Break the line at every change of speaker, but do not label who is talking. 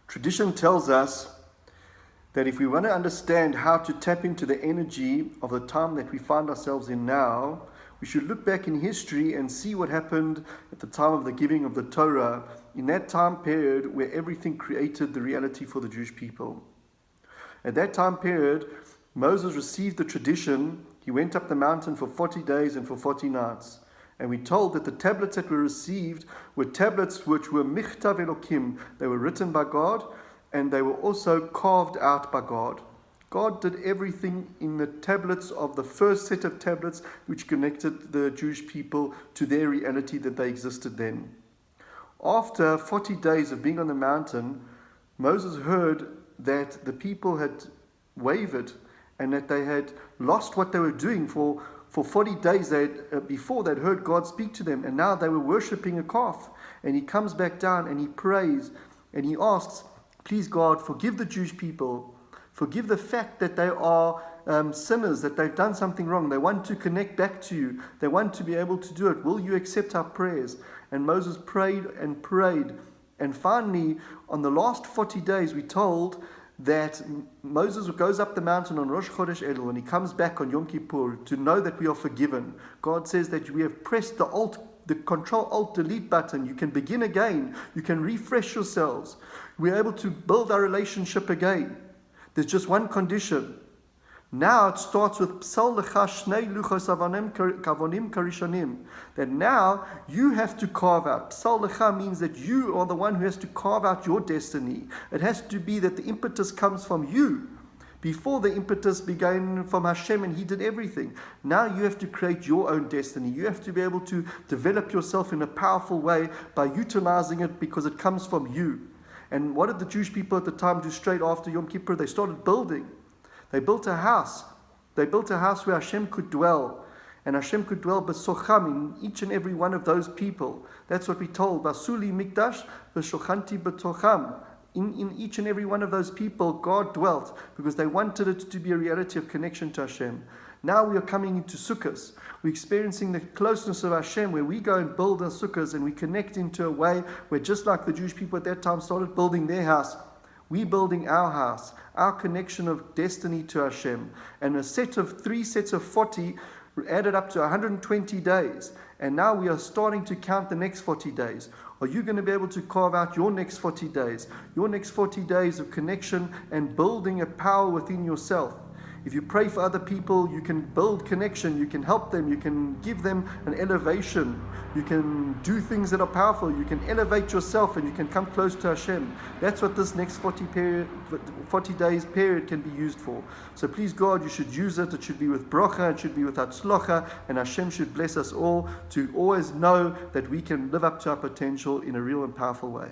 Tradition tells us that if we want to understand how to tap into the energy of the time that we find ourselves in now, we should look back in history and see what happened at the time of the giving of the Torah, in that time period where everything created the reality for the Jewish people. At that time period, Moses received the tradition. He went up the mountain for 40 days and for 40 nights. And we're told that the tablets that were received were tablets which were michtav Elokim. They were written by God, and they were also carved out by God. God did everything in the tablets of the first set of tablets which connected the Jewish people to their reality that they existed then. After 40 days of being on the mountain, Moses heard that the people had wavered and that they had lost what they were doing. For 40 days before they'd heard God speak to them, and now they were worshipping a calf. And he comes back down and he prays and he asks, please God, forgive the Jewish people. Forgive the fact that they are sinners, that they've done something wrong. They want to connect back to you. They want to be able to do it. Will you accept our prayers? And Moses prayed and prayed. And finally, on the last 40 days, we're told that Moses goes up the mountain on Rosh Chodesh Elul, and he comes back on Yom Kippur to know that we are forgiven. God says that we have pressed the Control-Alt-Delete button. You can begin again. You can refresh yourselves. We're able to build our relationship again. There's just one condition. Now it starts with Psal lecha shnei luchos kavonim karishonim. That now you have to carve out. Psal lecha means that you are the one who has to carve out your destiny. It has to be that the impetus comes from you. Before, the impetus began from Hashem and He did everything. Now you have to create your own destiny. You have to be able to develop yourself in a powerful way by utilizing it, because it comes from you. And what did the Jewish people at the time do straight after Yom Kippur? They started building. They built a house. They built a house where Hashem could dwell. And Hashem could dwell b'socham, in each and every one of those people. That's what we told. Basuli mikdash v'shochanti b'tocham. In each and every one of those people, God dwelt, because they wanted it to be a reality of connection to Hashem. Now we are coming into Sukkot. We're experiencing the closeness of Hashem, where we go and build our Sukkot, and we connect into a way where, just like the Jewish people at that time started building their house, we're building our house, our connection of destiny to Hashem. And a set of 3 sets of 40 added up to 120 days. And now we are starting to count the next 40 days. Are you going to be able to carve out your next 40 days? Your next 40 days of connection and building a power within yourself. If you pray for other people, you can build connection, you can help them, you can give them an elevation, you can do things that are powerful, you can elevate yourself, and you can come close to Hashem. That's what this next 40 days period can be used for. So please God, you should use it. It should be with bracha, it should be with hatzlacha, and Hashem should bless us all to always know that we can live up to our potential in a real and powerful way.